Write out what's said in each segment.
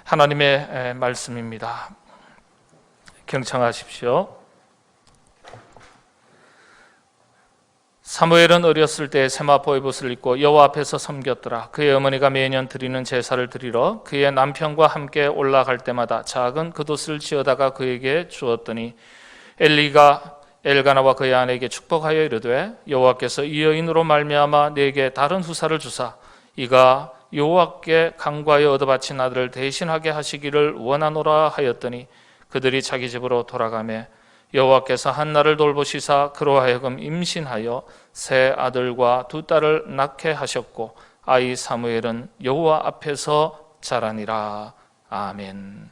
하나님의 말씀입니다. 경청하십시오. 사무엘은 어렸을 때 세마포 에봇을 입고 여호와 앞에서 섬겼더라. 그의 어머니가 매년 드리는 제사를 드리러 그의 남편과 함께 올라갈 때마다 작은 겉옷을 지어다가 그에게 주었더니 엘리가 엘가나와 그의 아내에게 축복하여 이르되 여호와께서 이 여인으로 말미암아 내게 다른 후사를 주사 이가 여호와께 간과하여 얻어바친 아들을 대신하게 하시기를 원하노라 하였더니 그들이 자기 집으로 돌아가매 여호와께서 한나를 돌보시사 그로 하여금 임신하여 세 아들과 두 딸을 낳게 하셨고 아이 사무엘은 여호와 앞에서 자라니라. 아멘.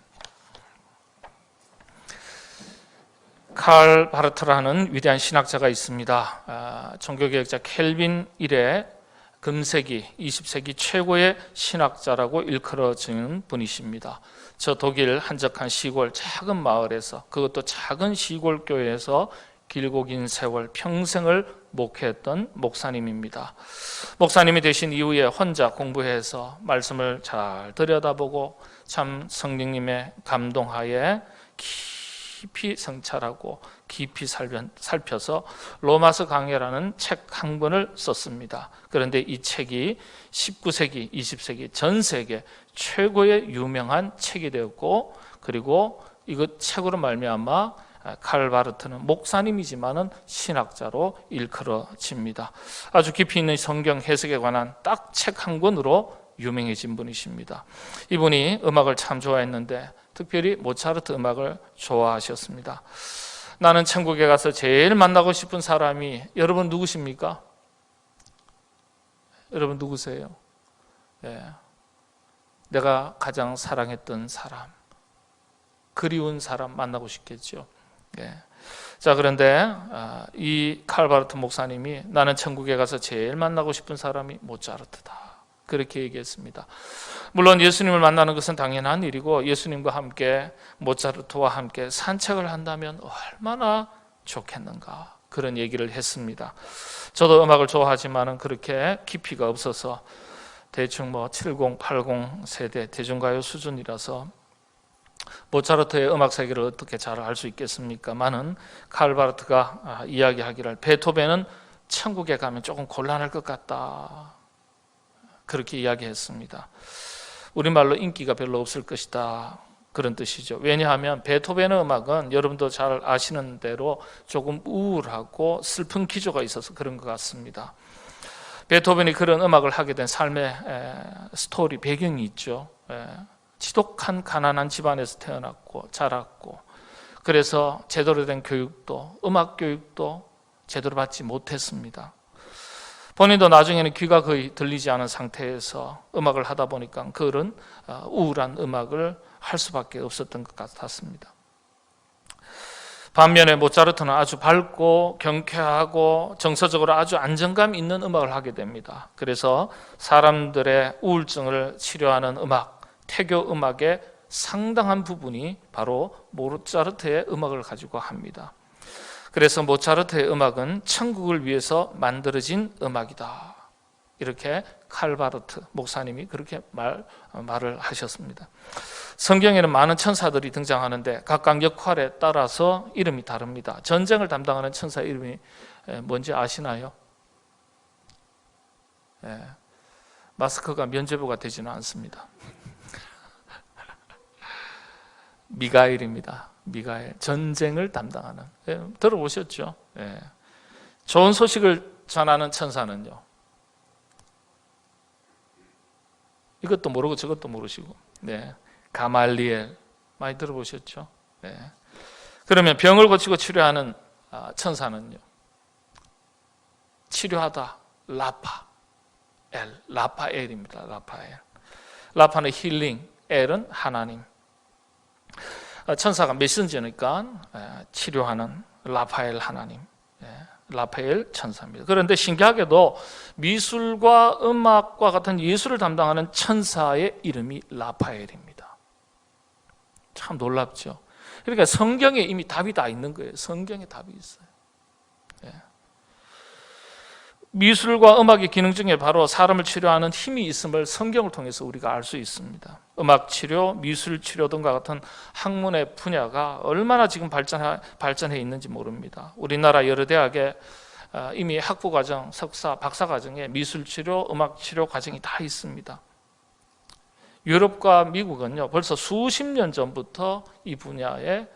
칼 바르트라는 위대한 신학자가 있습니다. 종교개혁자 켈빈 이래 금세기 20세기 최고의 신학자라고 일컬어지는 분이십니다. 저 독일 한적한 시골 작은 마을에서, 그것도 작은 시골 교회에서 길고 긴 세월 평생을 목회했던 목사님입니다. 목사님이 되신 이후에 혼자 공부해서 말씀을 잘 들여다보고 참 성령님의 감동하에 깊이 성찰하고 깊이 살펴서 로마서 강해라는 책 한 권을 썼습니다. 그런데 이 책이 19세기, 20세기 전 세계 최고의 유명한 책이 되었고, 그리고 이것 책으로 말미암아 칼 바르트는 목사님이지만은 신학자로 일컬어집니다. 아주 깊이 있는 성경 해석에 관한 딱 책 한 권으로 유명해진 분이십니다. 이분이 음악을 참 좋아했는데 특별히 모차르트 음악을 좋아하셨습니다. 나는 천국에 가서 제일 만나고 싶은 사람이, 여러분 누구십니까? 여러분 누구세요? 내가 가장 사랑했던 사람, 그리운 사람 만나고 싶겠죠. 자, 그런데 이 칼 바르트 목사님이 나는 천국에 가서 제일 만나고 싶은 사람이 모차르트다, 그렇게 얘기했습니다. 물론 예수님을 만나는 것은 당연한 일이고 예수님과 함께 모차르트와 함께 산책을 한다면 얼마나 좋겠는가, 그런 얘기를 했습니다. 저도 음악을 좋아하지만은 그렇게 깊이가 없어서 대충 70, 80 세대 대중가요 수준이라서 모차르트의 음악 세계를 어떻게 잘 알 수 있겠습니까만은 칼 바르트가 이야기하기를 베토벤은 천국에 가면 조금 곤란할 것 같다, 그렇게 이야기했습니다. 우리말로 인기가 별로 없을 것이다, 그런 뜻이죠. 왜냐하면 베토벤의 음악은 여러분도 잘 아시는 대로 조금 우울하고 슬픈 기조가 있어서 그런 것 같습니다. 베토벤이 그런 음악을 하게 된 삶의 스토리, 배경이 있죠. 지독한 가난한 집안에서 태어났고 자랐고, 그래서 제대로 된 교육도, 음악 교육도 제대로 받지 못했습니다. 본인도 나중에는 귀가 거의 들리지 않은 상태에서 음악을 하다 보니까 그런 우울한 음악을 할 수밖에 없었던 것 같았습니다. 반면에 모차르트는 아주 밝고 경쾌하고 정서적으로 아주 안정감 있는 음악을 하게 됩니다. 그래서 사람들의 우울증을 치료하는 음악, 태교 음악의 상당한 부분이 바로 모차르트의 음악을 가지고 합니다. 그래서 모차르트의 음악은 천국을 위해서 만들어진 음악이다, 이렇게 칼 바르트 목사님이 그렇게 말을 하셨습니다. 성경에는 많은 천사들이 등장하는데 각각 역할에 따라서 이름이 다릅니다. 전쟁을 담당하는 천사 이름이 뭔지 아시나요? 마스크가 면죄부가 되지는 않습니다. 미가엘입니다. 미가엘, 전쟁을 담당하는. 들어보셨죠? 좋은 소식을 전하는 천사는요, 이것도 모르고 저것도 모르시고, 가말리엘, 많이 들어보셨죠? 그러면 병을 고치고 치료하는 천사는요, 치료하다, 라파엘입니다. 라파는 힐링, 엘은 하나님. 천사가 메신저니까 치료하는 라파엘 하나님, 라파엘 천사입니다. 그런데 신기하게도 미술과 음악과 같은 예술을 담당하는 천사의 이름이 라파엘입니다. 참 놀랍죠. 그러니까 성경에 이미 답이 다 있는 거예요. 성경에 답이 있어요. 미술과 음악의 기능 중에 바로 사람을 치료하는 힘이 있음을 성경을 통해서 우리가 알 수 있습니다. 음악 치료, 미술 치료 등과 같은 학문의 분야가 얼마나 지금 발전해 있는지 모릅니다. 우리나라 여러 대학에 이미 학부과정, 석사, 박사과정에 미술치료, 음악치료 과정이 다 있습니다. 유럽과 미국은요, 벌써 수십 년 전부터 이 분야에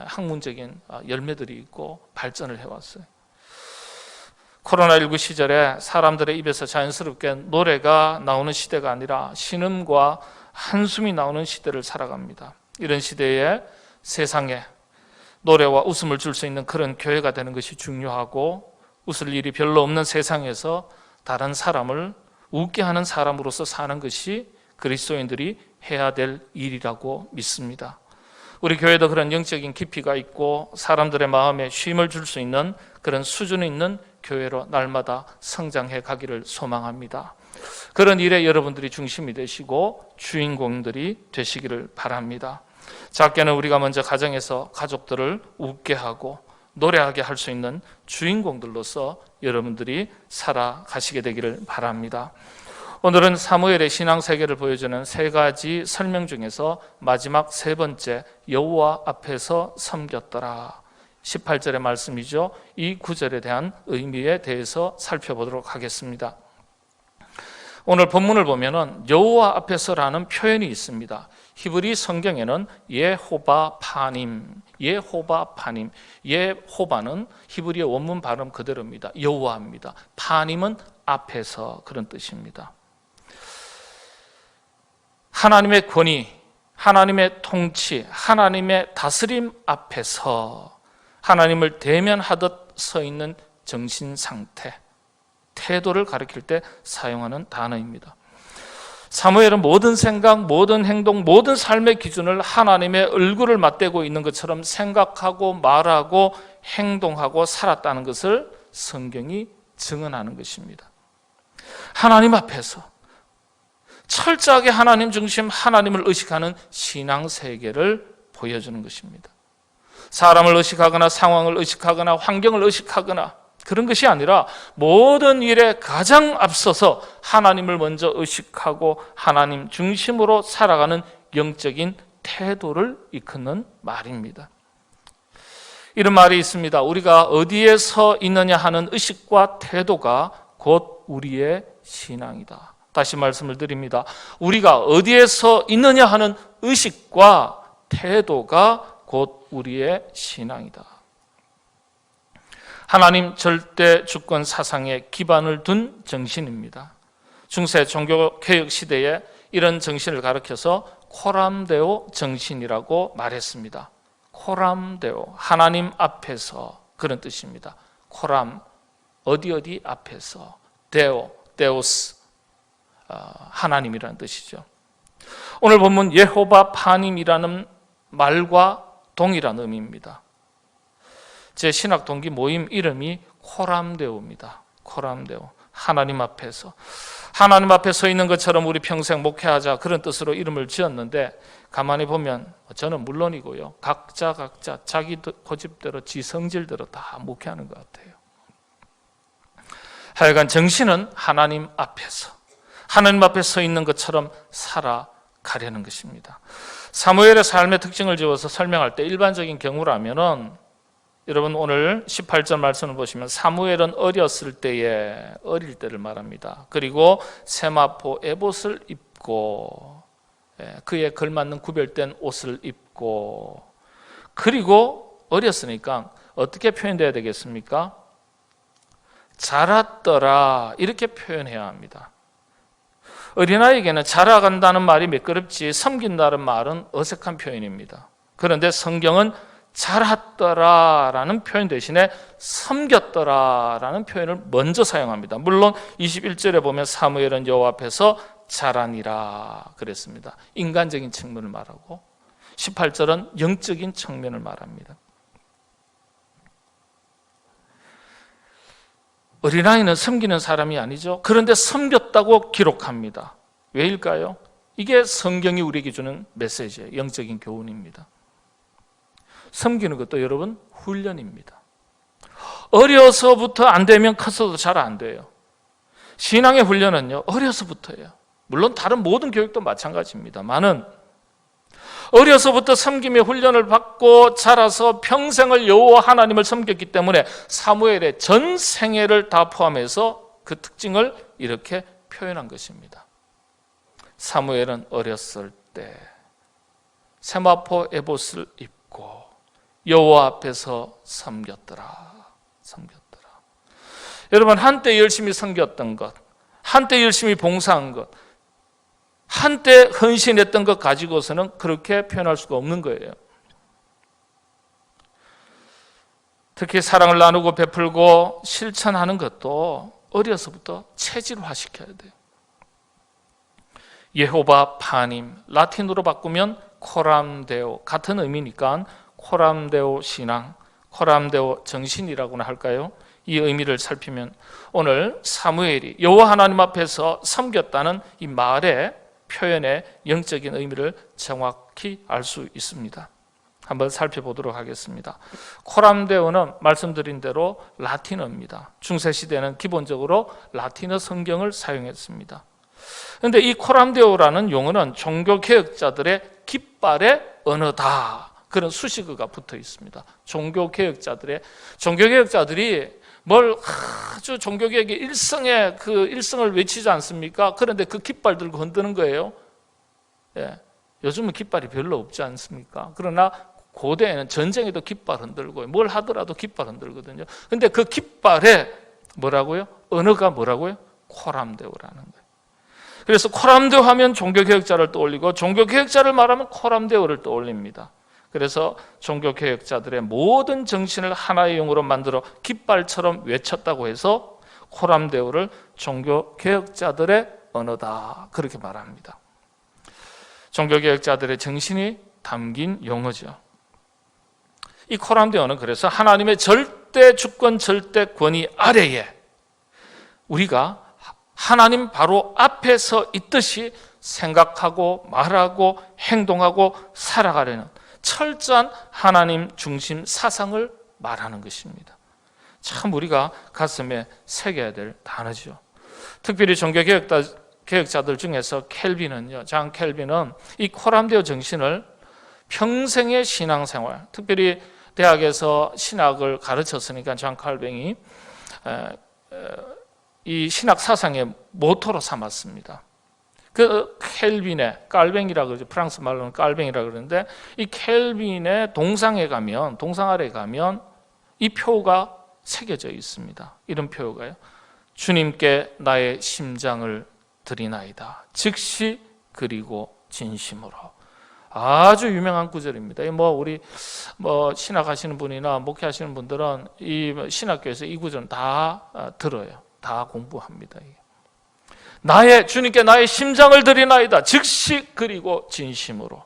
학문적인 열매들이 있고 발전을 해왔어요. 코로나19 시절에 사람들의 입에서 자연스럽게 노래가 나오는 시대가 아니라 신음과 한숨이 나오는 시대를 살아갑니다. 이런 시대에 세상에 노래와 웃음을 줄 수 있는 그런 교회가 되는 것이 중요하고, 웃을 일이 별로 없는 세상에서 다른 사람을 웃게 하는 사람으로서 사는 것이 그리스도인들이 해야 될 일이라고 믿습니다. 우리 교회도 그런 영적인 깊이가 있고 사람들의 마음에 쉼을 줄 수 있는 그런 수준 있는 교회로 날마다 성장해 가기를 소망합니다. 그런 일에 여러분들이 중심이 되시고 주인공들이 되시기를 바랍니다. 작게는 우리가 먼저 가정에서 가족들을 웃게 하고 노래하게 할 수 있는 주인공들로서 여러분들이 살아가시게 되기를 바랍니다. 오늘은 사무엘의 신앙세계를 보여주는 세 가지 설명 중에서 마지막 세 번째, 여호와 앞에서 섬겼더라, 18절의 말씀이죠. 이 구절에 대한 의미에 대해서 살펴보도록 하겠습니다. 오늘 본문을 보면은 여호와 앞에서라는 표현이 있습니다. 히브리 성경에는 예호바 파님, 예호바 파님, 예호바는 히브리의 원문 발음 그대로입니다. 여호와입니다. 파님은 앞에서, 그런 뜻입니다. 하나님의 권위, 하나님의 통치, 하나님의 다스림 앞에서 하나님을 대면하듯 서 있는 정신 상태, 태도를 가리킬 때 사용하는 단어입니다. 사무엘은 모든 생각, 모든 행동, 모든 삶의 기준을 하나님의 얼굴을 맞대고 있는 것처럼 생각하고 말하고 행동하고 살았다는 것을 성경이 증언하는 것입니다. 하나님 앞에서 철저하게 하나님 중심, 하나님을 의식하는 신앙세계를 보여주는 것입니다. 사람을 의식하거나 상황을 의식하거나 환경을 의식하거나 그런 것이 아니라 모든 일에 가장 앞서서 하나님을 먼저 의식하고 하나님 중심으로 살아가는 영적인 태도를 이끄는 말입니다. 이런 말이 있습니다. 우리가 어디에 서 있느냐 하는 의식과 태도가 곧 우리의 신앙이다. 다시 말씀을 드립니다. 우리가 어디에 서 있느냐 하는 의식과 태도가 곧 우리의 신앙이다. 하나님 절대 주권 사상에 기반을 둔 정신입니다. 중세 종교개혁 시대에 이런 정신을 가리켜서 코람데오 정신이라고 말했습니다. 코람데오, 하나님 앞에서, 그런 뜻입니다. 코람, 어디 앞에서, 데오, 데오스, 하나님이라는 뜻이죠. 오늘 본문 예호바 파님이라는 말과 동일한 의미입니다. 제 신학 동기 모임 이름이 코람데오입니다. 코람데오, 하나님 앞에서. 하나님 앞에 서 있는 것처럼 우리 평생 목회하자, 그런 뜻으로 이름을 지었는데 가만히 보면 저는 물론이고요, 각자 자기 고집대로 지 성질대로 다 목회하는 것 같아요. 하여간 정신은 하나님 앞에서, 하나님 앞에 서 있는 것처럼 살아가려는 것입니다. 사무엘의 삶의 특징을 지어서 설명할 때 일반적인 경우라면은, 여러분 오늘 18절 말씀을 보시면 사무엘은 어렸을 때에, 어릴 때를 말합니다. 그리고 세마포 에봇을 입고, 그에 걸맞는 구별된 옷을 입고, 그리고 어렸으니까 어떻게 표현돼야 되겠습니까? 자랐더라, 이렇게 표현해야 합니다. 어린아이에게는 자라간다는 말이 매끄럽지 섬긴다는 말은 어색한 표현입니다. 그런데 성경은 자랐더라라는 표현 대신에 섬겼더라라는 표현을 먼저 사용합니다. 물론 21절에 보면 사무엘은 여호와 앞에서 자라니라 그랬습니다. 인간적인 측면을 말하고 18절은 영적인 측면을 말합니다. 어린아이는 섬기는 사람이 아니죠. 그런데 섬겼다고 기록합니다. 왜일까요? 이게 성경이 우리에게 주는 메시지예요. 영적인 교훈입니다. 섬기는 것도 여러분 훈련입니다. 어려서부터 안 되면 커서도 잘 안 돼요. 신앙의 훈련은요, 어려서부터예요. 물론 다른 모든 교육도 마찬가지입니다만은 어려서부터 섬김의 훈련을 받고 자라서 평생을 여호와 하나님을 섬겼기 때문에 사무엘의 전 생애를 다 포함해서 그 특징을 이렇게 표현한 것입니다. 사무엘은 어렸을 때 세마포 에봇을 입고 여호와 앞에서 섬겼더라. 여러분, 한때 열심히 섬겼던 것, 한때 열심히 봉사한 것, 한때 헌신했던 것 가지고서는 그렇게 표현할 수가 없는 거예요. 특히 사랑을 나누고 베풀고 실천하는 것도 어려서부터 체질화시켜야 돼요. 예호바 파님, 라틴어로 바꾸면 코람데오, 같은 의미니까 코람데오 신앙, 코람데오 정신이라고나 할까요? 이 의미를 살피면 오늘 사무엘이 여호와 하나님 앞에서 섬겼다는 이 말의 표현의 영적인 의미를 정확히 알 수 있습니다. 한번 살펴보도록 하겠습니다. 코람데오는 말씀드린 대로 라틴어입니다. 중세시대는 기본적으로 라틴어 성경을 사용했습니다. 그런데 이 코람데오라는 용어는 종교개혁자들의 깃발의 언어다, 그런 수식어가 붙어 있습니다. 종교개혁자들이 뭘 아주 종교개혁의 일성의 그 일성을 외치지 않습니까? 그런데 그 깃발 들고 흔드는 거예요. 예. 요즘은 깃발이 별로 없지 않습니까? 그러나 고대에는 전쟁에도 깃발 흔들고 뭘 하더라도 깃발 흔들거든요. 근데 그 깃발에 뭐라고요? 언어가 뭐라고요? 코람데오라는 거예요. 그래서 코람데오 하면 종교개혁자를 떠올리고 종교개혁자를 말하면 코람데오를 떠올립니다. 그래서 종교개혁자들의 모든 정신을 하나의 영으로 만들어 깃발처럼 외쳤다고 해서 코람데오를 종교개혁자들의 언어다, 그렇게 말합니다. 종교개혁자들의 정신이 담긴 용어죠. 이 코람데오는 그래서 하나님의 절대 주권, 절대 권위 아래에 우리가 하나님 바로 앞에 서 있듯이 생각하고 말하고 행동하고 살아가려는 철저한 하나님 중심 사상을 말하는 것입니다. 참 우리가 가슴에 새겨야 될 단어죠. 특별히 종교개혁자들 중에서 장 켈빈은 이 코람데오 정신을 평생의 신앙생활, 특별히 대학에서 신학을 가르쳤으니까 장 칼뱅이 이 신학 사상의 모토로 삼았습니다. 그 켈빈의 깔뱅이라고 그러죠. 프랑스 말로는 깔뱅이라고 그러는데 이 켈빈의 동상 아래에 가면 이 표가 새겨져 있습니다. 이런 표가요. 주님께 나의 심장을 드리나이다. 즉시 그리고 진심으로. 아주 유명한 구절입니다. 우리 신학하시는 분이나 목회하시는 분들은 이 신학교에서 이 구절은 다 들어요. 다 공부합니다. 주님께 나의 심장을 드리나이다. 즉시 그리고 진심으로.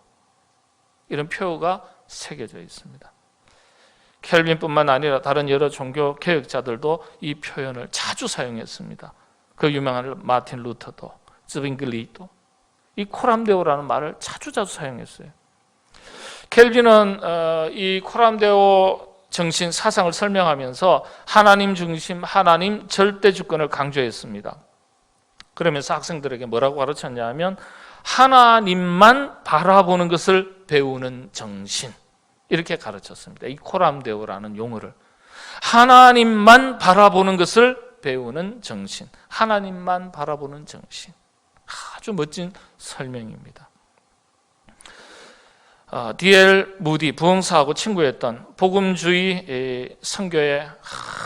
이런 표가 새겨져 있습니다. 켈빈뿐만 아니라 다른 여러 종교 개혁자들도 이 표현을 자주 사용했습니다. 그 유명한 마틴 루터도, 즈빙글리도 이 코람데오라는 말을 자주 사용했어요. 켈빈은 이 코람데오 정신 사상을 설명하면서 하나님 중심, 하나님 절대 주권을 강조했습니다. 그러면서 학생들에게 뭐라고 가르쳤냐 하면 하나님만 바라보는 것을 배우는 정신, 이렇게 가르쳤습니다. 이 코람데오라는 용어를 하나님만 바라보는 것을 배우는 정신, 하나님만 바라보는 정신. 아주 멋진 설명입니다. D.L. 무디 부흥사하고 친구였던 복음주의 선교의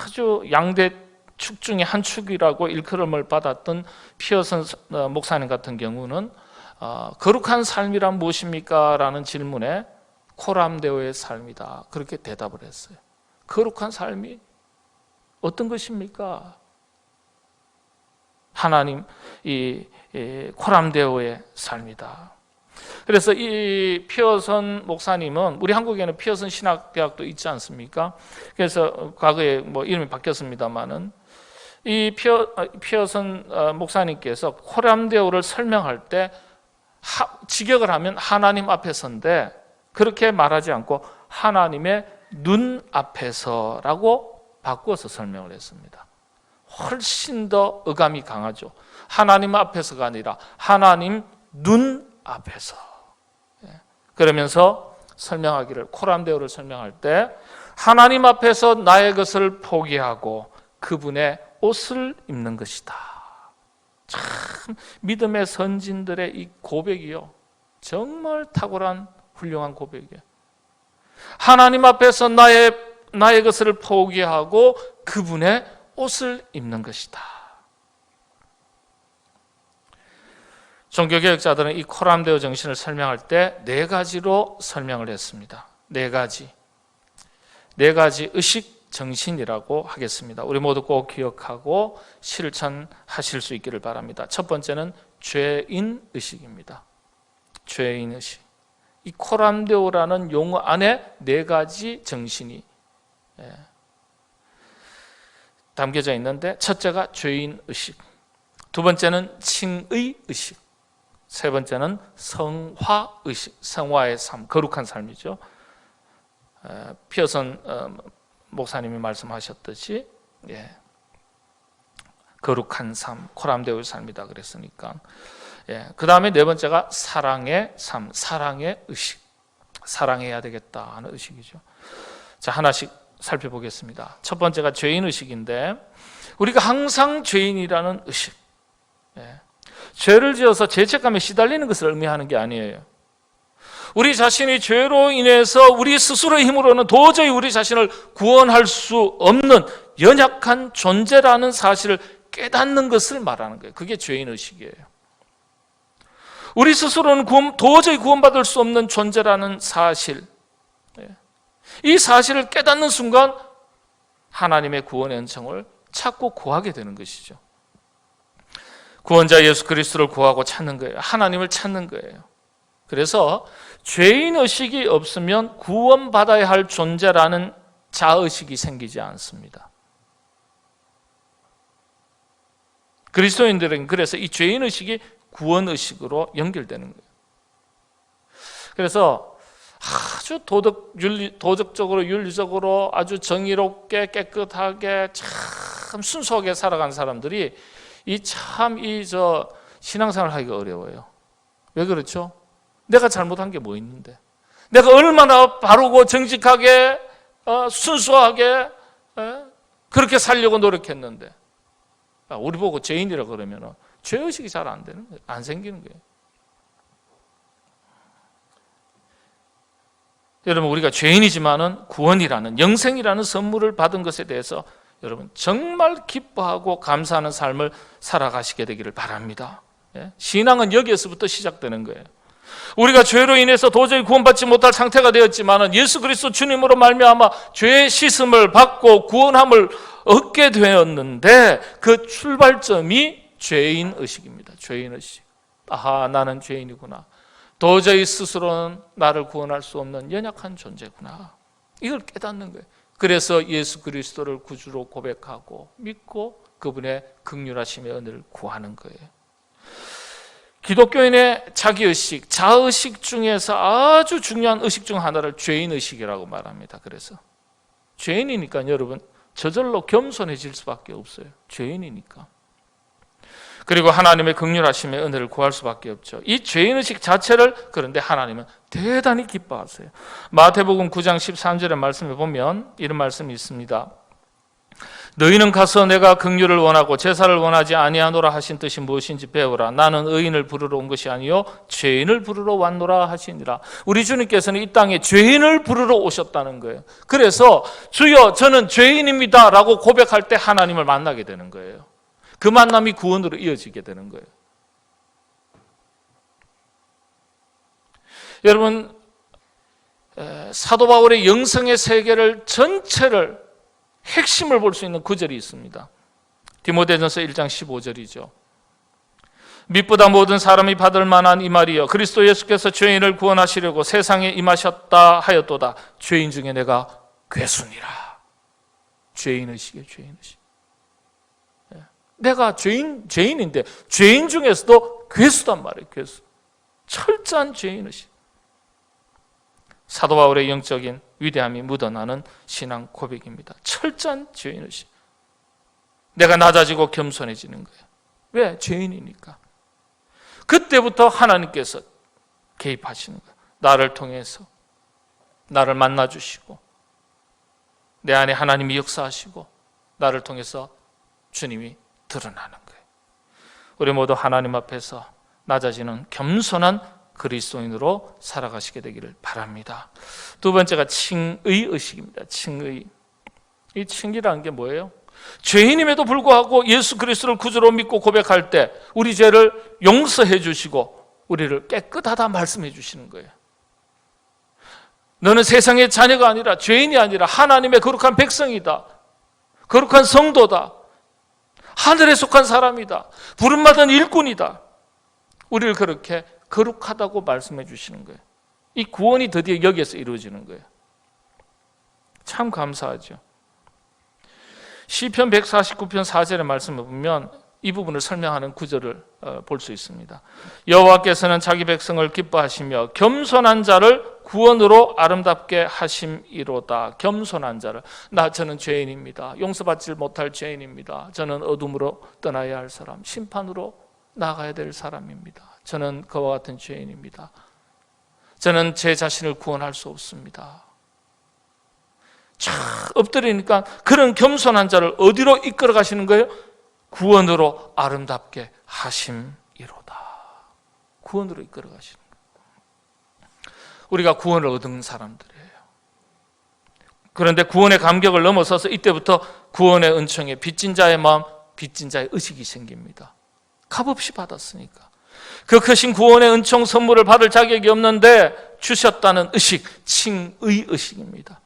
아주 양대 축 중에 한 축이라고 일컬음을 받았던 피어슨 목사님 같은 경우는 거룩한 삶이란 무엇입니까? 라는 질문에 코람데오의 삶이다, 그렇게 대답을 했어요. 거룩한 삶이 어떤 것입니까? 하나님 이 코람데오의 삶이다. 그래서 이 피어슨 목사님은 우리 한국에는 피어슨 신학대학도 있지 않습니까? 그래서 과거에 이름이 바뀌었습니다만은 이 피어슨 목사님께서 코람데오를 설명할 때 직역을 하면 하나님 앞에서인데 그렇게 말하지 않고 하나님의 눈 앞에서라고 바꾸어서 설명을 했습니다. 훨씬 더 어감이 강하죠. 하나님 앞에서가 아니라 하나님 눈 앞에서. 그러면서 설명하기를, 코람데오를 설명할 때 하나님 앞에서 나의 것을 포기하고 그분의 옷을 입는 것이다. 참 믿음의 선진들의 이 고백이요, 정말 탁월한 훌륭한 고백이에요. 하나님 앞에서 나의 것을 포기하고 그분의 옷을 입는 것이다. 종교개혁자들은 이 코람데오 정신을 설명할 때 네 가지로 설명을 했습니다. 네 가지 의식 정신이라고 하겠습니다. 우리 모두 꼭 기억하고 실천하실 수 있기를 바랍니다. 첫 번째는 죄인 의식입니다. 죄인 의식. 이 코람데오라는 용어 안에 네 가지 정신이 담겨져 있는데, 첫째가 죄인 의식, 두 번째는 칭의 의식, 세 번째는 성화 의식, 성화의 삶, 거룩한 삶이죠. 피어슨 목사님이 말씀하셨듯이 거룩한 삶, 코람데오의 삶이다 그랬으니까. 그 다음에 네 번째가 사랑의 삶, 사랑의 의식, 사랑해야 되겠다 하는 의식이죠. 자, 하나씩 살펴보겠습니다. 첫 번째가 죄인 의식인데, 우리가 항상 죄인이라는 의식, 죄를 지어서 죄책감에 시달리는 것을 의미하는 게 아니에요. 우리 자신이 죄로 인해서 우리 스스로의 힘으로는 도저히 우리 자신을 구원할 수 없는 연약한 존재라는 사실을 깨닫는 것을 말하는 거예요. 그게 죄인 의식이에요. 우리 스스로는 도저히 구원받을 수 없는 존재라는 사실, 이 사실을 깨닫는 순간 하나님의 구원의 은총을 찾고 구하게 되는 것이죠. 구원자 예수 그리스도를 구하고 찾는 거예요. 하나님을 찾는 거예요. 그래서 죄인의식이 없으면 구원받아야 할 존재라는 자의식이 생기지 않습니다. 그리스도인들은 그래서 이 죄인의식이 구원의식으로 연결되는 거예요. 그래서 아주 도덕적으로 윤리적으로 아주 정의롭게 깨끗하게 참 순수하게 살아간 사람들이 신앙생활 하기가 어려워요. 왜 그렇죠? 내가 잘못한 게 뭐 있는데, 내가 얼마나 바르고 정직하게 순수하게 그렇게 살려고 노력했는데, 우리 보고 죄인이라 그러면 죄의식이 잘 안 되는 거예요. 안 생기는 거예요. 여러분, 우리가 죄인이지만은 구원이라는, 영생이라는 선물을 받은 것에 대해서 여러분 정말 기뻐하고 감사하는 삶을 살아가시게 되기를 바랍니다. 신앙은 여기에서부터 시작되는 거예요. 우리가 죄로 인해서 도저히 구원받지 못할 상태가 되었지만은 예수 그리스도 주님으로 말미암아 죄의 씻음을 받고 구원함을 얻게 되었는데, 그 출발점이 죄인 의식입니다. 죄인 의식. 아하, 나는 죄인이구나. 도저히 스스로는 나를 구원할 수 없는 연약한 존재구나. 이걸 깨닫는 거예요. 그래서 예수 그리스도를 구주로 고백하고 믿고 그분의 긍휼하심의 은혜를 구하는 거예요. 기독교인의 자기의식, 자의식 중에서 아주 중요한 의식 중 하나를 죄인의식이라고 말합니다. 그래서 죄인이니까 여러분 저절로 겸손해질 수밖에 없어요. 죄인이니까. 그리고 하나님의 긍휼하심의 은혜를 구할 수밖에 없죠. 이 죄인의식 자체를 그런데 하나님은 대단히 기뻐하세요. 마태복음 9장 13절의 말씀에 보면 이런 말씀이 있습니다. 너희는 가서 내가 긍휼을 원하고 제사를 원하지 아니하노라 하신 뜻이 무엇인지 배우라. 나는 의인을 부르러 온 것이 아니요 죄인을 부르러 왔노라 하시니라. 우리 주님께서는 이 땅에 죄인을 부르러 오셨다는 거예요. 그래서 주여 저는 죄인입니다 라고 고백할 때 하나님을 만나게 되는 거예요. 그 만남이 구원으로 이어지게 되는 거예요. 여러분, 사도 바울의 영성의 세계를 전체를 핵심을 볼 수 있는 구절이 있습니다. 디모데전서 1장 15절이죠. 믿보다 모든 사람이 받을 만한 이 말이여, 그리스도 예수께서 죄인을 구원하시려고 세상에 임하셨다 하였도다. 죄인 중에 내가 괴순이라. 죄인의식이에요. 죄인의식. 내가 죄인인데 죄인 중에서도 괴수단 말이에요. 괴수. 철저한 죄인의식. 사도 바울의 영적인 위대함이 묻어나는 신앙 고백입니다. 철저한 죄인의식. 내가 낮아지고 겸손해지는 거예요. 왜? 죄인이니까. 그때부터 하나님께서 개입하시는 거예요. 나를 통해서 나를 만나주시고 내 안에 하나님이 역사하시고 나를 통해서 주님이 드러나는 거예요. 우리 모두 하나님 앞에서 낮아지는 겸손한 그리스도인으로 살아가시게 되기를 바랍니다. 두 번째가 칭의 의식입니다. 칭의. 이 칭이라는 게 뭐예요? 죄인임에도 불구하고 예수 그리스도를 구주로 믿고 고백할 때 우리 죄를 용서해 주시고 우리를 깨끗하다 말씀해 주시는 거예요. 너는 세상의 자녀가 아니라, 죄인이 아니라 하나님의 거룩한 백성이다. 거룩한 성도다. 하늘에 속한 사람이다. 부름받은 일꾼이다. 우리를 그렇게 거룩하다고 말씀해 주시는 거예요. 이 구원이 드디어 여기에서 이루어지는 거예요. 참 감사하죠. 시편 149편 4절의 말씀을 보면 이 부분을 설명하는 구절을 볼 수 있습니다. 여호와께서는 자기 백성을 기뻐하시며 겸손한 자를 구원으로 아름답게 하심이로다. 겸손한 자를. 저는 죄인입니다. 용서받지 못할 죄인입니다. 저는 어둠으로 떠나야 할 사람, 심판으로 나가야 될 사람입니다. 저는 그와 같은 죄인입니다. 저는 제 자신을 구원할 수 없습니다. 엎드리니까 그런 겸손한 자를 어디로 이끌어 가시는 거예요? 구원으로 아름답게 하심이로다. 구원으로 이끌어 가시는 거예요. 우리가 구원을 얻은 사람들이에요. 그런데 구원의 감격을 넘어서서 이때부터 구원의 은총에 빚진 자의 마음, 빚진 자의 의식이 생깁니다. 값없이 받았으니까. 그 크신 구원의 은총 선물을 받을 자격이 없는데 주셨다는 의식, 칭의 의식입니다.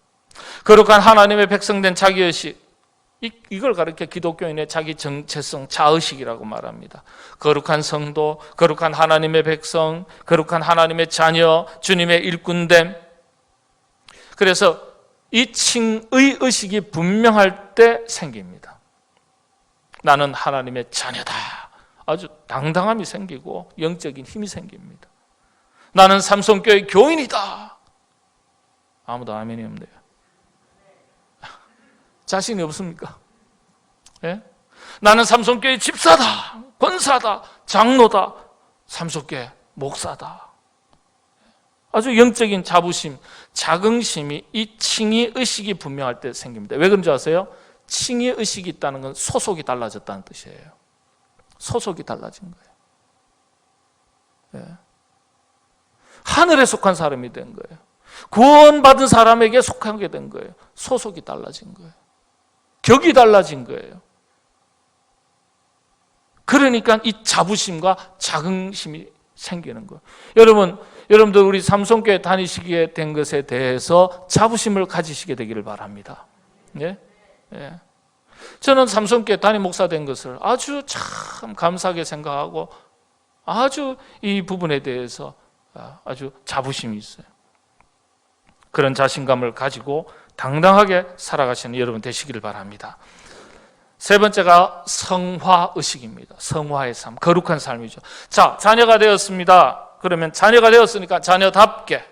거룩한 하나님의 백성된 자기의식, 이걸 가르쳐 기독교인의 자기 정체성 자의식이라고 말합니다. 거룩한 성도, 거룩한 하나님의 백성, 거룩한 하나님의 자녀, 주님의 일꾼됨. 그래서 이 칭의 의식이 분명할 때 생깁니다. 나는 하나님의 자녀다. 아주 당당함이 생기고 영적인 힘이 생깁니다. 나는 삼성교회 교인이다. 아무도 아멘이 없네요. 자신이 없습니까? 예? 나는 삼성교회 집사다, 권사다, 장로다, 삼성교회 목사다. 아주 영적인 자부심, 자긍심이 이 칭의 의식이 분명할 때 생깁니다. 왜 그런지 아세요? 칭의 의식이 있다는 건 소속이 달라졌다는 뜻이에요. 소속이 달라진 거예요. 예. 하늘에 속한 사람이 된 거예요. 구원받은 사람에게 속하게 된 거예요. 소속이 달라진 거예요. 격이 달라진 거예요. 그러니까 이 자부심과 자긍심이 생기는 거예요. 여러분들 우리 삼성교회 다니시게 된 것에 대해서 자부심을 가지시게 되기를 바랍니다. 예? 예. 저는 삼성교회 담임 목사 된 것을 아주 참 감사하게 생각하고 아주 이 부분에 대해서 아주 자부심이 있어요. 그런 자신감을 가지고 당당하게 살아가시는 여러분 되시기를 바랍니다. 세 번째가 성화의식입니다. 성화의 삶, 거룩한 삶이죠. 자, 자녀가 되었습니다. 그러면 자녀가 되었으니까 자녀답게,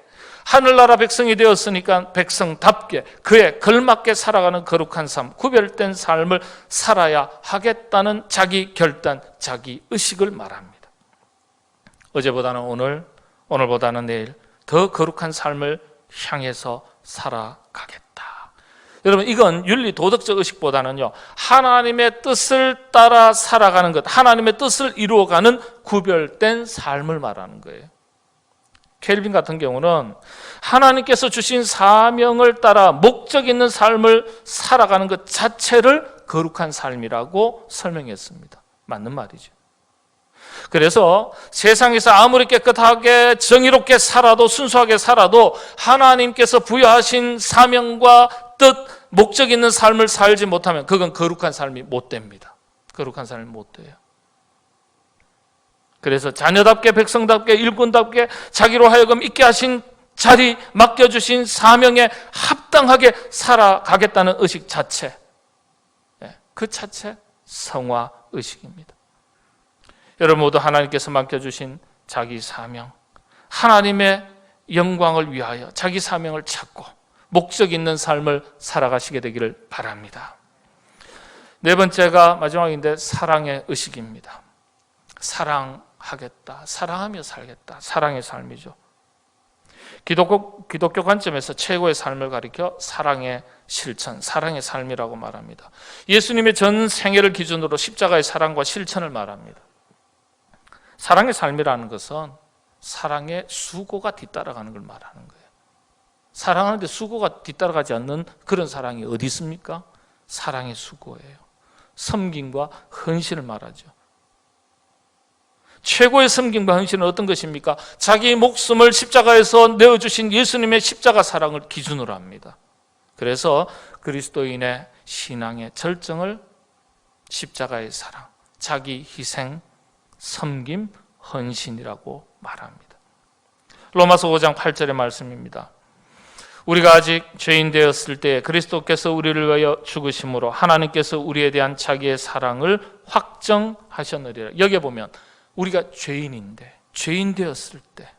하늘나라 백성이 되었으니까 백성답게 그에 걸맞게 살아가는 거룩한 삶, 구별된 삶을 살아야 하겠다는 자기 결단, 자기 의식을 말합니다. 어제보다는 오늘, 오늘보다는 내일 더 거룩한 삶을 향해서 살아가겠다. 여러분, 이건 윤리 도덕적 의식보다는요, 하나님의 뜻을 따라 살아가는 것, 하나님의 뜻을 이루어가는 구별된 삶을 말하는 거예요. 켈빈 같은 경우는 하나님께서 주신 사명을 따라 목적 있는 삶을 살아가는 것 자체를 거룩한 삶이라고 설명했습니다. 맞는 말이죠. 그래서 세상에서 아무리 깨끗하게 정의롭게 살아도, 순수하게 살아도 하나님께서 부여하신 사명과 뜻, 목적 있는 삶을 살지 못하면 그건 거룩한 삶이 못 됩니다. 거룩한 삶이 못 돼요. 그래서 자녀답게, 백성답게, 일꾼답게 자기로 하여금 있게 하신 자리, 맡겨주신 사명에 합당하게 살아가겠다는 의식 자체, 그 자체 성화의식입니다. 여러분 모두 하나님께서 맡겨주신 자기 사명, 하나님의 영광을 위하여 자기 사명을 찾고 목적 있는 삶을 살아가시게 되기를 바랍니다. 네 번째가 마지막인데 사랑의 의식입니다. 사랑하겠다, 사랑하며 살겠다, 사랑의 삶이죠. 기독교 관점에서 최고의 삶을 가리켜 사랑의 실천, 사랑의 삶이라고 말합니다. 예수님의 전 생애를 기준으로 십자가의 사랑과 실천을 말합니다. 사랑의 삶이라는 것은 사랑의 수고가 뒤따라가는 걸 말하는 거예요. 사랑하는데 수고가 뒤따라가지 않는 그런 사랑이 어디 있습니까? 사랑의 수고예요. 섬김과 헌신을 말하죠. 최고의 섬김과 헌신은 어떤 것입니까? 자기 목숨을 십자가에서 내어주신 예수님의 십자가 사랑을 기준으로 합니다. 그래서 그리스도인의 신앙의 절정을 십자가의 사랑, 자기 희생, 섬김, 헌신이라고 말합니다. 로마서 5장 8절의 말씀입니다. 우리가 아직 죄인 되었을 때 그리스도께서 우리를 위하여 죽으심으로 하나님께서 우리에 대한 자기의 사랑을 확정하셨느니라. 여기에 보면 우리가 죄인인데, 죄인 되었을 때,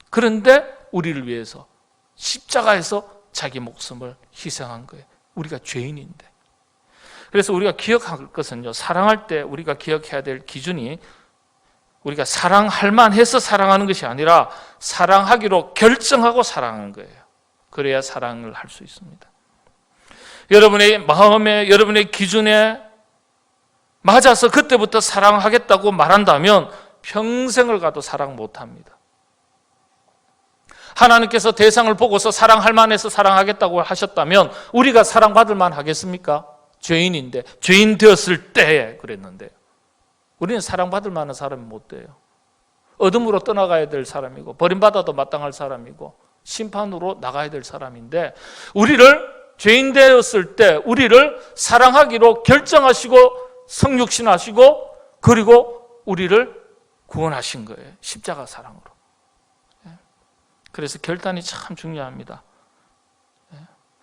그런데 우리를 위해서 십자가에서 자기 목숨을 희생한 거예요. 우리가 죄인인데. 그래서 우리가 기억할 것은요, 사랑할 때 우리가 기억해야 될 기준이 우리가 사랑할 만해서 사랑하는 것이 아니라 사랑하기로 결정하고 사랑하는 거예요. 그래야 사랑을 할 수 있습니다. 여러분의 마음에, 여러분의 기준에 맞아서 그때부터 사랑하겠다고 말한다면 평생을 가도 사랑 못합니다. 하나님께서 대상을 보고서 사랑할 만해서 사랑하겠다고 하셨다면 우리가 사랑받을 만 하겠습니까? 죄인인데, 죄인 되었을 때에 그랬는데 우리는 사랑받을 만한 사람이 못 돼요. 어둠으로 떠나가야 될 사람이고 버림받아도 마땅할 사람이고 심판으로 나가야 될 사람인데, 우리를 죄인 되었을 때 우리를 사랑하기로 결정하시고 성육신하시고 그리고 우리를 구원하신 거예요. 십자가 사랑으로. 그래서 결단이 참 중요합니다.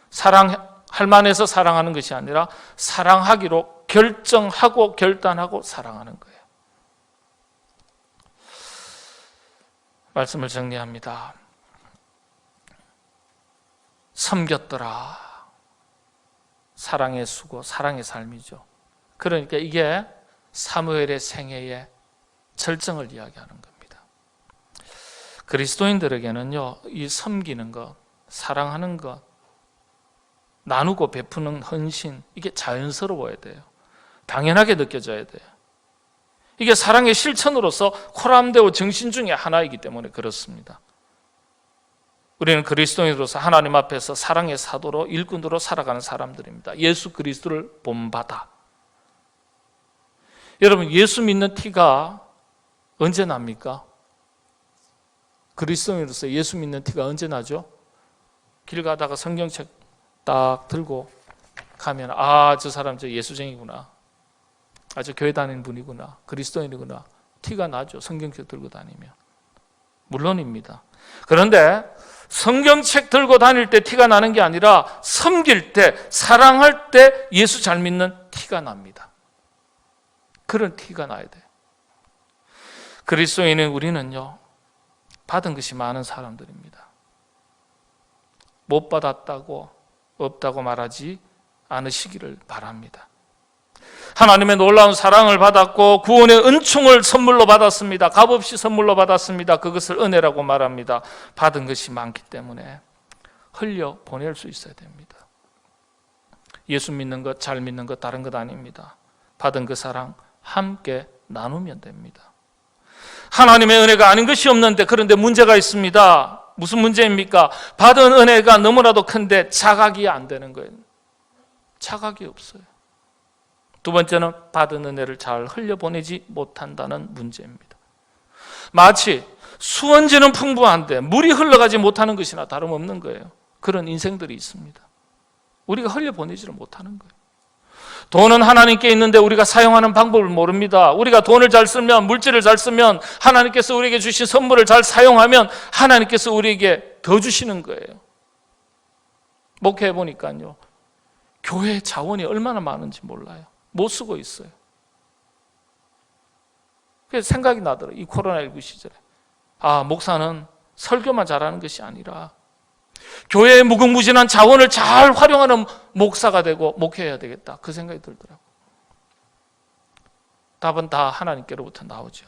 사랑할 만해서 사랑하는 것이 아니라 사랑하기로 결정하고 결단하고 사랑하는 거예요. 말씀을 정리합니다. 섬겼더라. 사랑의 수고, 사랑의 삶이죠. 그러니까 이게 사무엘의 생애의 절정을 이야기하는 겁니다. 그리스도인들에게는요, 이 섬기는 것, 사랑하는 것, 나누고 베푸는 헌신, 이게 자연스러워야 돼요. 당연하게 느껴져야 돼요. 이게 사랑의 실천으로서 코람데오 정신 중에 하나이기 때문에 그렇습니다. 우리는 그리스도인으로서 하나님 앞에서 사랑의 사도로, 일꾼으로 살아가는 사람들입니다. 예수 그리스도를 본받아. 여러분, 예수 믿는 티가 언제 납니까? 그리스도인으로서 예수 믿는 티가 언제 나죠? 길 가다가 성경책 딱 들고 가면 저 사람 저 예수쟁이구나, 저 교회 다니는 분이구나, 그리스도인이구나, 티가 나죠. 성경책 들고 다니면. 물론입니다. 그런데 성경책 들고 다닐 때 티가 나는 게 아니라 섬길 때, 사랑할 때 예수 잘 믿는 티가 납니다. 그런 티가 나야 돼요. 그리스도인은 우리는요, 받은 것이 많은 사람들입니다. 못 받았다고, 없다고 말하지 않으시기를 바랍니다. 하나님의 놀라운 사랑을 받았고 구원의 은총을 선물로 받았습니다. 값없이 선물로 받았습니다. 그것을 은혜라고 말합니다. 받은 것이 많기 때문에 흘려 보낼 수 있어야 됩니다. 예수 믿는 것, 잘 믿는 것 다른 것 아닙니다. 받은 그 사랑 함께 나누면 됩니다. 하나님의 은혜가 아닌 것이 없는데, 그런데 문제가 있습니다. 무슨 문제입니까? 받은 은혜가 너무나도 큰데 자각이 안 되는 거예요. 자각이 없어요. 두 번째는 받은 은혜를 잘 흘려보내지 못한다는 문제입니다. 마치 수원지는 풍부한데 물이 흘러가지 못하는 것이나 다름없는 거예요. 그런 인생들이 있습니다. 우리가 흘려보내지를 못하는 거예요. 돈은 하나님께 있는데 우리가 사용하는 방법을 모릅니다. 우리가 돈을 잘 쓰면, 물질을 잘 쓰면, 하나님께서 우리에게 주신 선물을 잘 사용하면 하나님께서 우리에게 더 주시는 거예요. 목회해 보니까요, 교회 자원이 얼마나 많은지 몰라요. 못 쓰고 있어요. 그래서 생각이 나더라고요. 이 코로나19 시절에 목사는 설교만 잘하는 것이 아니라 교회의 무궁무진한 자원을 잘 활용하는 목사가 되고 목회해야 되겠다, 그 생각이 들더라고요. 답은 다 하나님께로부터 나오죠.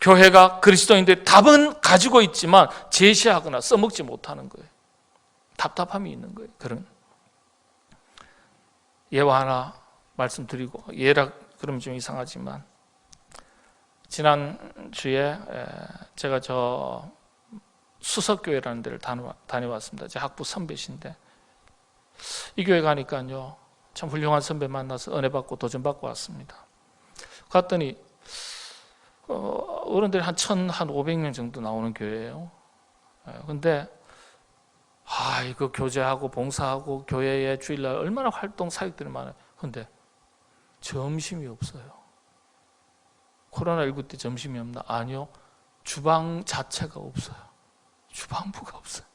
교회가 그리스도인들이 답은 가지고 있지만 제시하거나 써먹지 못하는 거예요. 답답함이 있는 거예요. 그런 예화 하나 말씀드리고, 예라 그러면 좀 이상하지만, 지난주에 제가 저 수석교회라는 데를 다녀왔습니다. 제 학부 선배신데, 이 교회 가니까요 참 훌륭한 선배 만나서 은혜 받고 도전 받고 왔습니다. 갔더니 어른들이 한 1,500명 정도 나오는 교회예요. 근데 이거 교제하고 봉사하고 교회에 주일날 얼마나 활동 사역들이 많아요. 근데 점심이 없어요. 코로나19 때 점심이 없나? 아니요, 주방 자체가 없어요. 주방부가 없어요.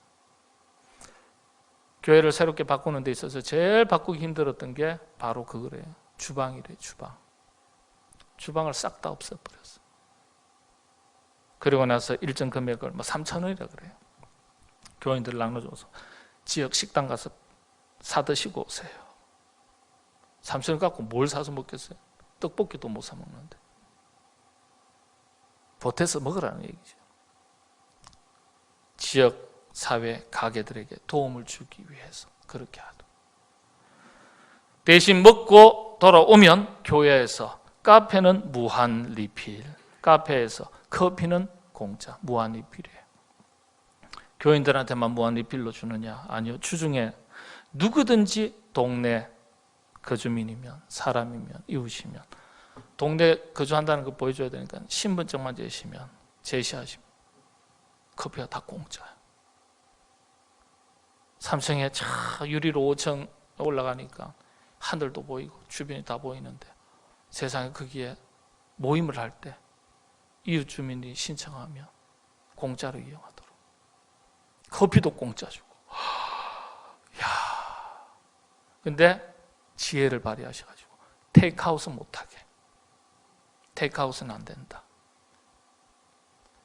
교회를 새롭게 바꾸는 데 있어서 제일 바꾸기 힘들었던 게 바로 그거래요. 주방이래요. 주방을 싹 다 없애버렸어요. 그리고 나서 일정 금액을 3,000원이라 그래요. 교인들 나눠줘서 지역 식당 가서 사드시고 오세요. 3,000원 갖고 뭘 사서 먹겠어요? 떡볶이도 못 사 먹는데. 보태서 먹으라는 얘기죠. 지역 사회 가게들에게 도움을 주기 위해서 그렇게 하도록. 대신 먹고 돌아오면 교회에서 카페는 무한 리필, 카페에서 커피는 공짜, 무한 리필이에요. 교인들한테만 무한 리필로 주느냐? 아니요, 주중에 누구든지 동네 거주민이면, 사람이면, 이웃이면 동네 거주한다는 거 보여줘야 되니까 신분증만 제시하시면 커피가 다 공짜예요. 3층에 유리로 5층 올라가니까 하늘도 보이고 주변이 다 보이는데, 세상에 거기에 모임을 할 때 이웃 주민이 신청하면 공짜로 이용하도록, 커피도 공짜 주고. 근데 지혜를 발휘하셔가지고 테이크아웃은 못하게. 테이크아웃은 안 된다.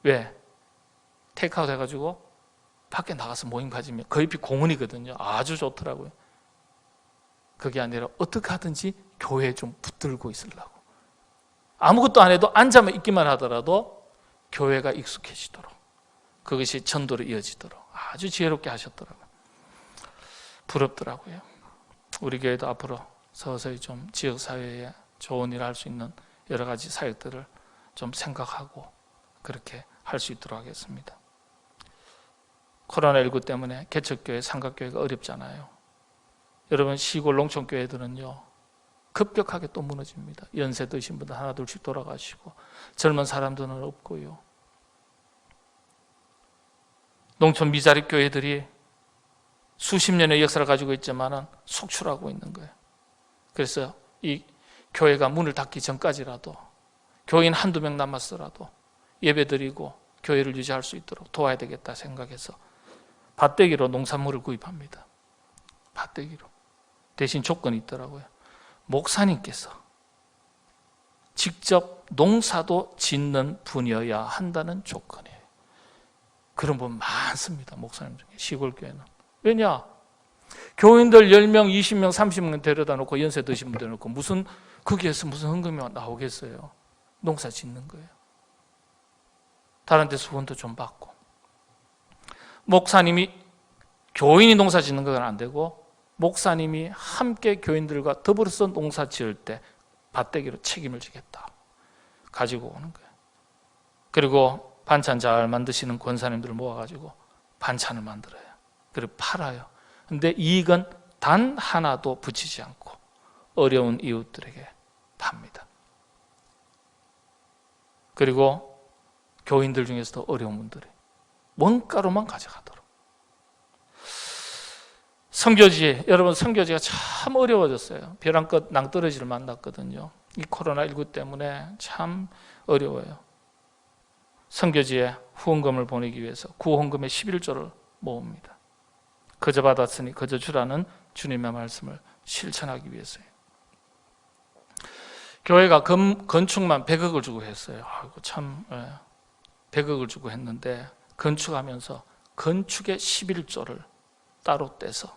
왜? 테이크아웃 해가지고 밖에 나가서 모임 가지면 그 옆이 공원이거든요. 아주 좋더라고요. 그게 아니라 어떻게 하든지 교회에 좀 붙들고 있으려고, 아무것도 안 해도 앉아만 있기만 하더라도 교회가 익숙해지도록, 그것이 전도로 이어지도록 아주 지혜롭게 하셨더라고요. 부럽더라고요. 우리 교회도 앞으로 서서히 좀 지역사회에 좋은 일을 할 수 있는 여러 가지 사역들을 좀 생각하고 그렇게 할 수 있도록 하겠습니다. 코로나19 때문에 개척교회, 삼각교회가 어렵잖아요. 여러분, 시골 농촌교회들은요 급격하게 또 무너집니다. 연세 드신 분들 하나 둘씩 돌아가시고 젊은 사람들은 없고요. 농촌 미자립 교회들이 수십 년의 역사를 가지고 있지만 속출하고 있는 거예요. 그래서 이 교회가 문을 닫기 전까지라도 교인 한두 명 남았더라도 예배드리고 교회를 유지할 수 있도록 도와야 되겠다 생각해서 밭대기로 농산물을 구입합니다. 밭대기로. 대신 조건이 있더라고요. 목사님께서 직접 농사도 짓는 분이어야 한다는 조건이에요. 그런 분 많습니다. 목사님 중에, 시골 교회는. 왜냐? 교인들 10명, 20명, 30명 데려다 놓고 연세 드신 분 데려놓고 거기에서 무슨 헌금이 나오겠어요? 농사 짓는 거예요. 다른 데서 후원도 좀 받고. 목사님이, 교인이 농사 짓는 건 안 되고 목사님이 함께 교인들과 더불어서 농사 지을 때 밭대기로 책임을 지겠다 가지고 오는 거예요. 그리고 반찬 잘 만드시는 권사님들을 모아가지고 반찬을 만들어요. 그리고 팔아요. 근데 이익은 단 하나도 붙이지 않고 어려운 이웃들에게 팝니다. 그리고 교인들 중에서도 어려운 분들이 원가로만 가져가도록. 선교지, 여러분, 선교지가 참 어려워졌어요. 벼랑 끝 낭떠러지를 만났거든요. 이 코로나19 때문에 참 어려워요. 선교지에 후원금을 보내기 위해서 구원금의 11조를 모읍니다. 거저 받았으니 거저 주라는 주님의 말씀을 실천하기 위해서요. 교회가 건축만 100억을 주고 했어요. 아이고, 참 100억을 주고 했는데 건축하면서 건축의 11조를 따로 떼서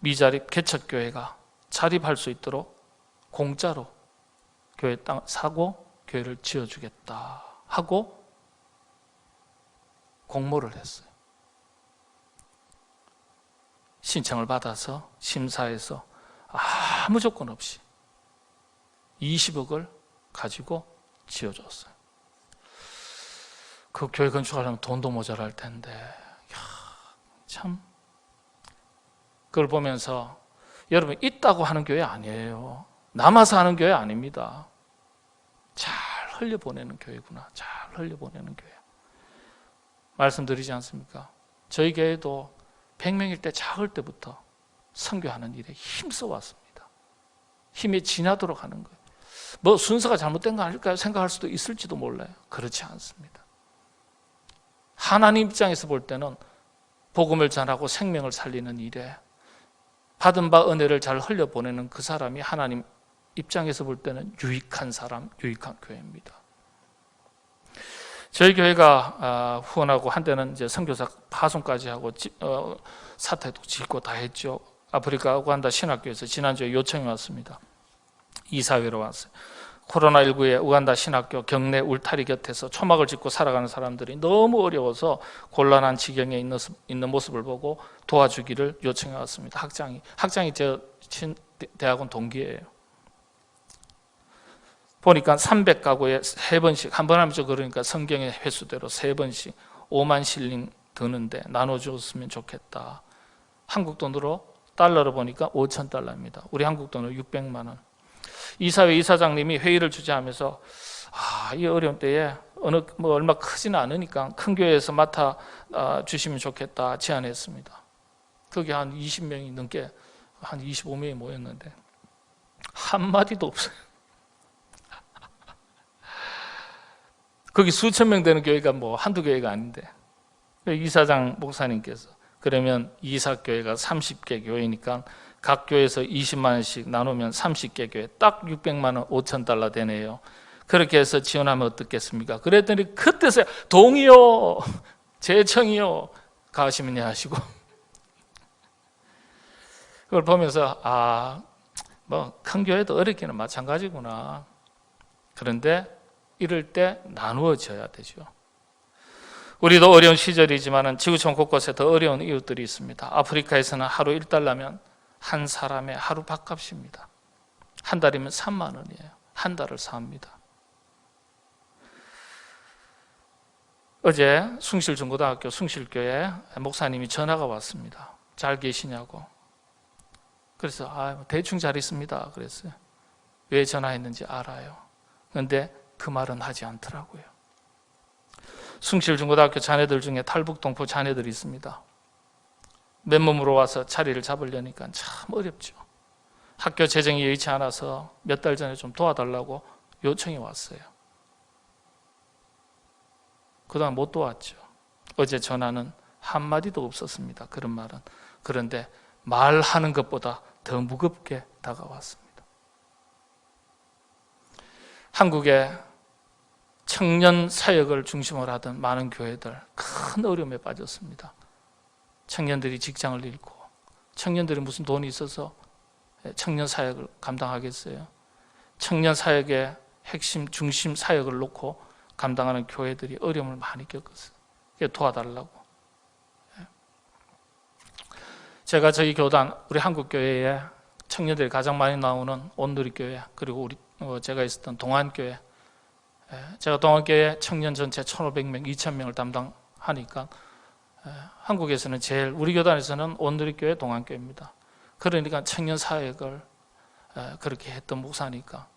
미자립 개척교회가 자립할 수 있도록 공짜로 교회 땅 사고 교회를 지어주겠다 하고 공모를 했어요. 신청을 받아서 심사해서 아무 조건 없이 20억을 가지고 지어줬어요. 그 교회 건축하려면 돈도 모자랄 텐데, 참. 그걸 보면서 여러분, 있다고 하는 교회 아니에요. 남아서 하는 교회 아닙니다. 잘 흘려보내는 교회구나. 잘 흘려보내는 교회. 말씀드리지 않습니까? 저희 교회도 100명일 때 작을 때부터 선교하는 일에 힘써 왔습니다. 힘이 지나도록 하는 거예요. 뭐 순서가 잘못된 거 아닐까요? 생각할 수도 있을지도 몰라요. 그렇지 않습니다. 하나님 입장에서 볼 때는 복음을 전하고 생명을 살리는 일에 받은 바 은혜를 잘 흘려보내는 그 사람이 하나님 입장에서 볼 때는 유익한 사람, 유익한 교회입니다. 저희 교회가 후원하고 한때는 이제 선교사 파송까지 하고 사태도 짓고 다 했죠. 아프리카 우간다 신학교에서 지난주에 요청이 왔습니다. 이사회로 왔어요. 코로나19에 우간다 신학교 경내 울타리 곁에서 초막을 짓고 살아가는 사람들이 너무 어려워서 곤란한 지경에 있는 모습을 보고 도와주기를 요청해 왔습니다. 학장이 저 대학원 동기예요. 보니까 300가구에 3번씩, 한 번 하면 그러니까 성경의 횟수대로 3번씩 5만 실링 드는데 나눠줬으면 좋겠다. 한국 돈으로 달러로 보니까 5,000달러입니다. 우리 한국 돈으로 600만 원. 이사회 이사장님이 회의를 주재하면서 이 어려운 때에 얼마 크지는 않으니까 큰 교회에서 맡아 주시면 좋겠다 제안했습니다. 거기 한 20명이 넘게 한 25명이 모였는데 한마디도 없어요. 거기 수천 명 되는 교회가 뭐 한두 교회가 아닌데 이사장 목사님께서 그러면 이사교회가 30개 교회니까 각 교회에서 20만 원씩 나누면 30개 교회 딱 600만 원 5,000달러 되네요. 그렇게 해서 지원하면 어떻겠습니까? 그랬더니 그때서야 동의요 재청이요 가시면요 하시고 그걸 보면서 뭐 큰 교회도 어렵기는 마찬가지구나. 그런데 이럴 때 나누어져야 되죠. 우리도 어려운 시절이지만 지구촌 곳곳에 더 어려운 이웃들이 있습니다. 아프리카에서는 하루 1달러면 한 사람의 하루 밥값입니다. 한 달이면 3만 원이에요. 한 달을 삽니다. 어제 숭실중고등학교 숭실교회 목사님이 전화가 왔습니다. 잘 계시냐고. 그래서 대충 잘 있습니다. 그랬어요. 왜 전화했는지 알아요. 그런데 그 말은 하지 않더라고요. 숭실중고등학교 자녀들 중에 탈북동포 자녀들이 있습니다. 맨몸으로 와서 자리를 잡으려니까 참 어렵죠. 학교 재정이 여의치 않아서 몇 달 전에 좀 도와달라고 요청이 왔어요. 그동안 못 도왔죠. 어제 전화는 한마디도 없었습니다. 그런 말은. 그런데 말하는 것보다 더 무겁게 다가왔습니다. 한국에 청년 사역을 중심으로 하던 많은 교회들 큰 어려움에 빠졌습니다. 청년들이 직장을 잃고 청년들이 무슨 돈이 있어서 청년 사역을 감당하겠어요? 청년 사역의 핵심 중심 사역을 놓고 감당하는 교회들이 어려움을 많이 겪었어요. 도와달라고. 제가 저희 교단 우리 한국교회에 청년들이 가장 많이 나오는 온누리교회 그리고 제가 있었던 동안교회 제가 동안교회 청년 전체 1,500명, 2,000명을 담당하니까 한국에서는 제일 우리 교단에서는 온누리교회 동안교회입니다. 그러니까 청년 사역을 그렇게 했던 목사니까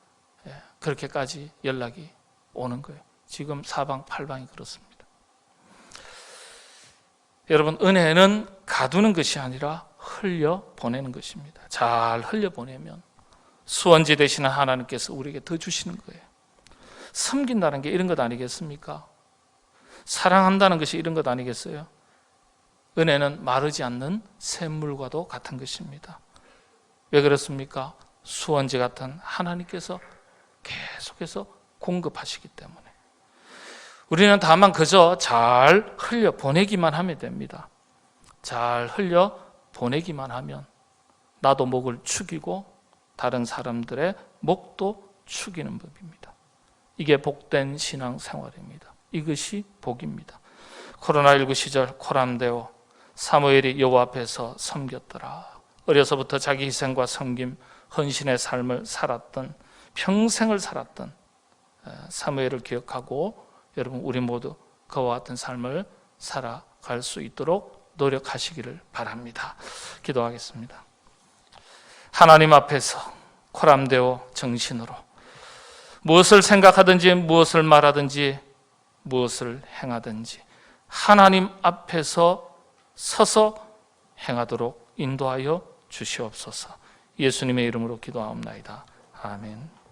그렇게까지 연락이 오는 거예요. 지금 사방팔방이 그렇습니다. 여러분 은혜는 가두는 것이 아니라 흘려보내는 것입니다. 잘 흘려보내면 수원지 되시는 하나님께서 우리에게 더 주시는 거예요. 섬긴다는 게 이런 것 아니겠습니까? 사랑한다는 것이 이런 것 아니겠어요? 은혜는 마르지 않는 샘물과도 같은 것입니다. 왜 그렇습니까? 수원지 같은 하나님께서 계속해서 공급하시기 때문에 우리는 다만 그저 잘 흘려보내기만 하면 됩니다. 잘 흘려 보내기만 하면 나도 목을 축이고 다른 사람들의 목도 축이는 법입니다. 이게 복된 신앙생활입니다. 이것이 복입니다. 코로나19 시절 코람데오 사무엘이 여호와 앞에서 섬겼더라. 어려서부터 자기 희생과 섬김, 헌신의 삶을 살았던, 평생을 살았던 사무엘을 기억하고 여러분 우리 모두 그와 같은 삶을 살아갈 수 있도록 노력하시기를 바랍니다. 기도하겠습니다. 하나님 앞에서 코람데오 정신으로 무엇을 생각하든지 무엇을 말하든지 무엇을 행하든지 하나님 앞에서 서서 행하도록 인도하여 주시옵소서. 예수님의 이름으로 기도하옵나이다. 아멘.